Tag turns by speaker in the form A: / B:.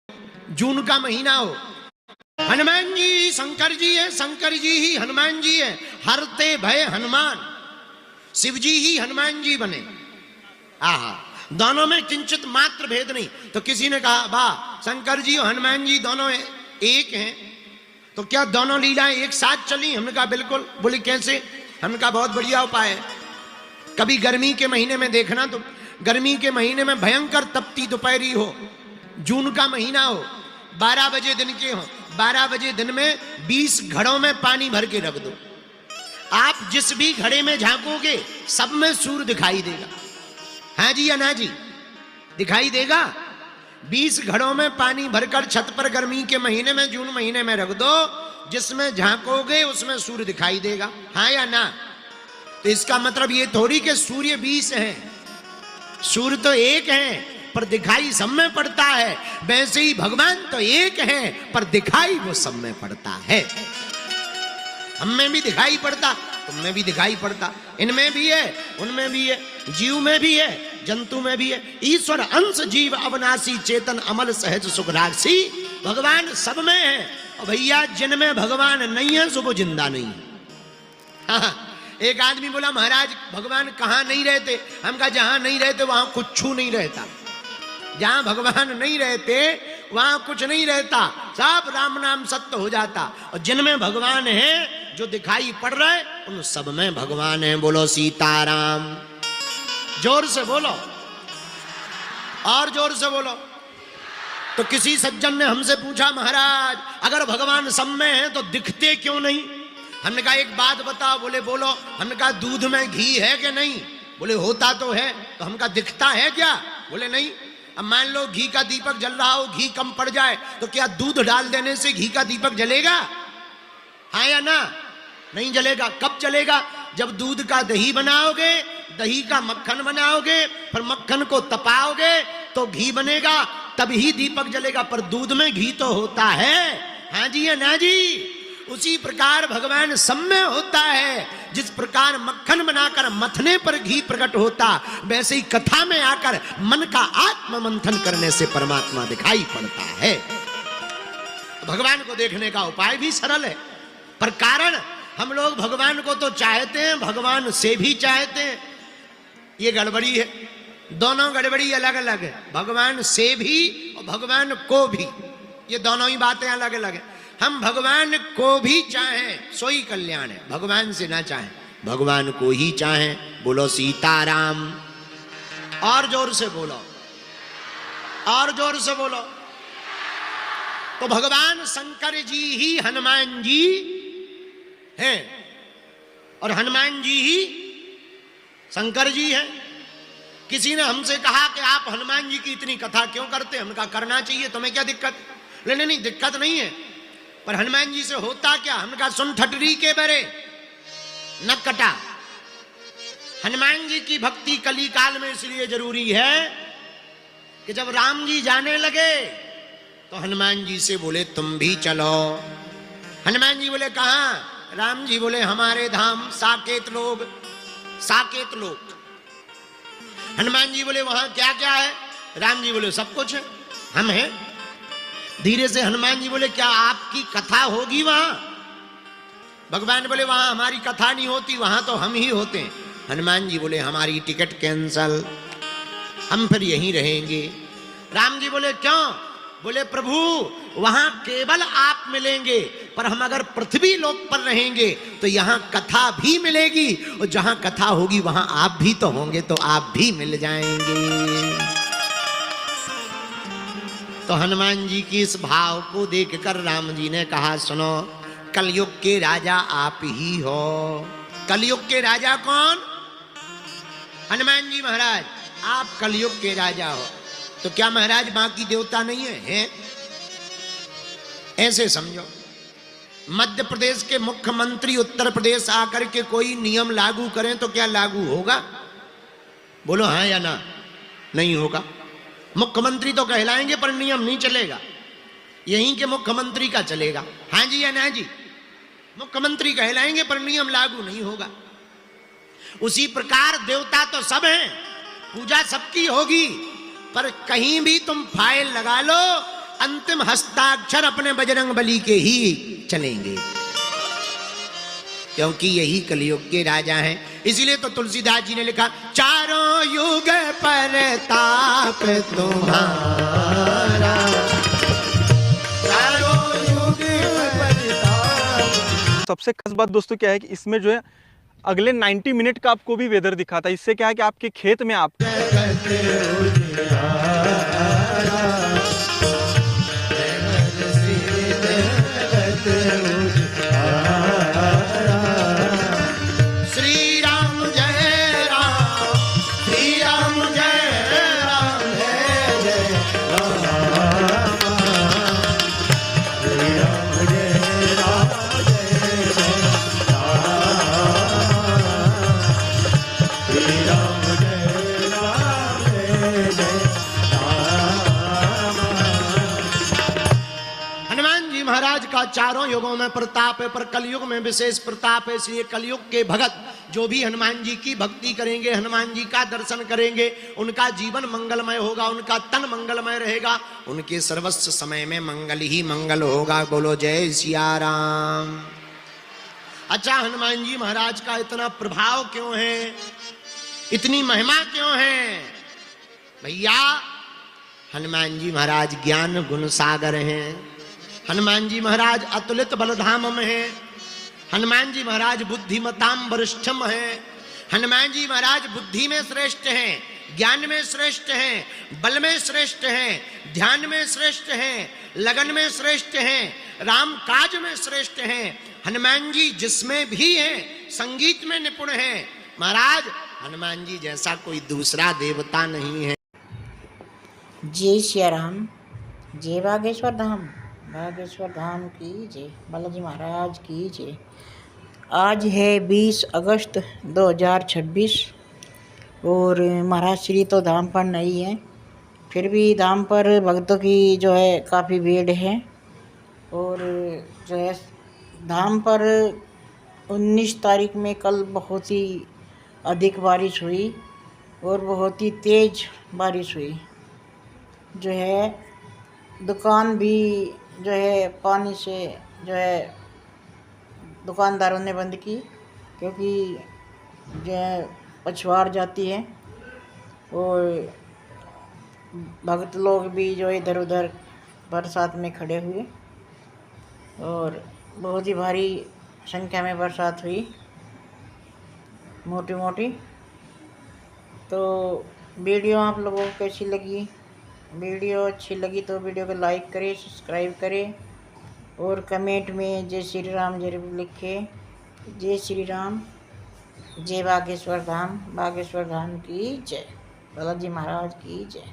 A: जून का महीना हो, हनुमान जी शंकर जी है, शंकर जी ही हनुमान जी है, हरते भय हनुमान, शिव जी ही हनुमान जी बने। आहा, दोनों में किंचित मात्र भेद नहीं। तो किसी ने कहा वाह, शंकर जी और हनुमान जी दोनों एक हैं, तो क्या दोनों लीलाएं एक साथ चली? हमने कहा बिल्कुल। बोले कैसे? हमने कहा बहुत बढ़िया उपाय है। कभी गर्मी के महीने में देखना, तो गर्मी के महीने में भयंकर तपती दोपहरी हो, जून का महीना हो, 12 बजे दिन के हो, 12 बजे दिन में 20 घड़ों में पानी भर के रख दो। आप जिस भी घड़े में झांकोगे सब में सूर्य दिखाई देगा। हाँ जी या ना जी? दिखाई देगा। 20 घड़ों में पानी भरकर छत पर गर्मी के महीने में, जून महीने में रख दो, जिसमें झांकोगे उसमें सूर्य दिखाई देगा। हाँ या ना? तो इसका मतलब ये थोड़ी कि सूर्य 20 हैं, सूर्य तो एक है पर दिखाई सब में पड़ता है। वैसे ही भगवान तो एक है पर दिखाई वो सब में पड़ता है। हम में भी दिखाई पड़ता, तुम में भी दिखाई पड़ता, इनमें भी है, उनमें भी है, जीव में भी है, जंतु में भी है। ईश्वर अंश जीव अविनाशी चेतन अमल सहज सुख राक्षी। भगवान सब में है। और भैया जिनमें भगवान नहीं है सो वो जिंदा नहीं है। हाँ, एक आदमी बोला महाराज भगवान कहाँ नहीं रहते? हम कहा जहां नहीं रहते वहां कुछ नहीं रहता। जहां भगवान नहीं रहते वहां कुछ नहीं रहता, सब राम नाम सत्य हो जाता। और जिनमें भगवान है, जो दिखाई पड़ रहा है, उन सब में भगवान है। बोलो सीताराम। जोर से बोलो, और जोर से बोलो। तो किसी सज्जन ने हमसे पूछा महाराज अगर भगवान सब में है तो दिखते क्यों नहीं? हमने कहा एक बात बताओ। बोले बोलो। हमने कहा दूध में घी है कि नहीं? बोले होता तो है। तो हम कहा दिखता है क्या? बोले नहीं। अब मान लो घी का दीपक जल रहा हो, घी कम पड़ जाए तो क्या दूध डाल देने से घी का दीपक जलेगा? हाँ या ना? नहीं जलेगा। कब जलेगा? जब दूध का दही बनाओगे, दही का मक्खन बनाओगे, फिर मक्खन को तपाओगे तो घी बनेगा, तभी दीपक जलेगा। पर दूध में घी तो होता है। हाँ जी या ना जी? उसी प्रकार भगवान सब में होता है। जिस प्रकार मक्खन बनाकर मथने पर घी प्रकट होता, वैसे ही कथा में आकर मन का आत्म मंथन करने से परमात्मा दिखाई पड़ता है। भगवान को देखने का उपाय भी सरल है, पर कारण हम लोग भगवान को तो चाहते हैं, भगवान से भी चाहते हैं। ये गड़बड़ी है। दोनों गड़बड़ी अलग अलग है। भगवान से भी और भगवान को भी, ये दोनों ही बातें अलग अलग है। हम भगवान को भी चाहें सोई कल्याण है, भगवान से ना चाहें, भगवान को ही चाहें। बोलो सीताराम। और जोर से बोलो, और जोर से बोलो। तो भगवान शंकर जी ही हनुमान जी हैं, और हनुमान जी ही शंकर जी हैं। किसी ने हमसे कहा कि आप हनुमान जी की इतनी कथा क्यों करते? हमने कहा करना चाहिए, तुम्हें क्या दिक्कत? नहीं नहीं दिक्कत नहीं है, पर हनुमान जी से होता क्या? हमने कहा सुन ठटरी के बरे न कटा। हनुमान जी की भक्ति कली काल में इसलिए जरूरी है कि जब राम जी जाने लगे तो हनुमान जी से बोले तुम भी चलो। हनुमान जी बोले कहां? राम जी बोले हमारे धाम साकेत लोग, साकेत लोग। हनुमान जी बोले वहां क्या क्या है? राम जी बोले सब कुछ है, हम हैं। धीरे से हनुमान जी बोले क्या आपकी कथा होगी वहां? भगवान बोले वहां हमारी कथा नहीं होती, वहां तो हम ही होते हैं। हनुमान जी बोले हमारी टिकट कैंसल, हम फिर यहीं रहेंगे। राम जी बोले क्यों? बोले प्रभु वहां केवल आप मिलेंगे, पर हम अगर पृथ्वी लोक पर रहेंगे तो यहां कथा भी मिलेगी, और जहां कथा होगी वहां आप भी तो होंगे, तो आप भी मिल जाएंगे। तो हनुमान जी की इस भाव को देखकर राम जी ने कहा सुनो, कलयुग के राजा आप ही हो। कलयुग के राजा कौन? हनुमान जी महाराज, आप कलयुग के राजा हो। तो क्या महाराज बाकी देवता नहीं है? ऐसे समझो, मध्य प्रदेश के मुख्यमंत्री उत्तर प्रदेश आकर के कोई नियम लागू करें तो क्या लागू होगा? बोलो हाँ या ना? नहीं होगा। मुख्यमंत्री तो कहलाएंगे पर नियम नहीं चलेगा, यहीं के मुख्यमंत्री का चलेगा। हाँ जी या ना जी? मुख्यमंत्री कहलाएंगे पर नियम लागू नहीं होगा। उसी प्रकार देवता तो सब हैं, पूजा सबकी होगी, पर कहीं भी तुम फाइल लगा लो अंतिम हस्ताक्षर अपने बजरंग बली के ही चलेंगे, क्योंकि यही कलयुग के राजा हैं। इसीलिए तो तुलसीदास जी ने लिखा, चारों युग पर ताप तुम्हारा, चारों युग पर ताप।
B: सबसे खास बात दोस्तों क्या है कि इसमें जो है अगले 90 मिनट का आपको भी वेदर दिखाता है। इससे क्या है कि आपके खेत में आप
A: महाराज का चारों युगों में प्रताप है, पर कलयुग में विशेष प्रताप है। इसलिए कलयुग के भगत जो भी हनुमान जी की भक्ति करेंगे, हनुमान जी का दर्शन करेंगे, उनका जीवन मंगलमय होगा, उनका तन मंगलमय रहेगा, उनके सर्वस्व समय में मंगल ही मंगल होगा। बोलो जय सिया राम। अच्छा, हनुमान जी महाराज का इतना प्रभाव क्यों है, इतनी महिमा क्यों है? भैया, हनुमान जी महाराज ज्ञान गुण सागर हैं। हनुमान जी महाराज अतुलित बलधाम में हैं। हनुमान जी महाराज बुद्धिमताम वरिष्ठम हैं। हनुमान जी महाराज बुद्धि में श्रेष्ठ हैं, ज्ञान में श्रेष्ठ हैं, बल में श्रेष्ठ हैं, ध्यान में श्रेष्ठ हैं, लगन में श्रेष्ठ हैं, राम काज में श्रेष्ठ हैं। हनुमान जी जिसमें भी हैं, संगीत में निपुण हैं। महाराज, हनुमान जी जैसा कोई दूसरा देवता नहीं है।
C: जय सिया राम, जय बागेश्वर धाम, बागेश्वर धाम की जय, बालाजी महाराज की जय। आज है 20 अगस्त 2026 और महाराज श्री तो धाम पर नहीं है, फिर भी धाम पर भक्तों की जो है काफ़ी भीड़ है। और जो है धाम पर 19 तारीख में कल बहुत ही अधिक बारिश हुई और बहुत ही तेज़ बारिश हुई। जो है दुकान भी जो है पानी से जो है दुकानदारों ने बंद की, क्योंकि जो है पछवाड़ जाती है और भक्त लोग भी जो इधर उधर बरसात में खड़े हुए और बहुत ही भारी संख्या में बरसात हुई, मोटी मोटी। तो वीडियो आप लोगों को कैसी लगी? वीडियो अच्छी लगी तो वीडियो को लाइक करें, सब्सक्राइब करें और कमेंट में जय श्री राम जरूर लिखें। जय श्री राम, जय बागेश्वर धाम, बागेश्वर धाम की जय, बालाजी महाराज की जय।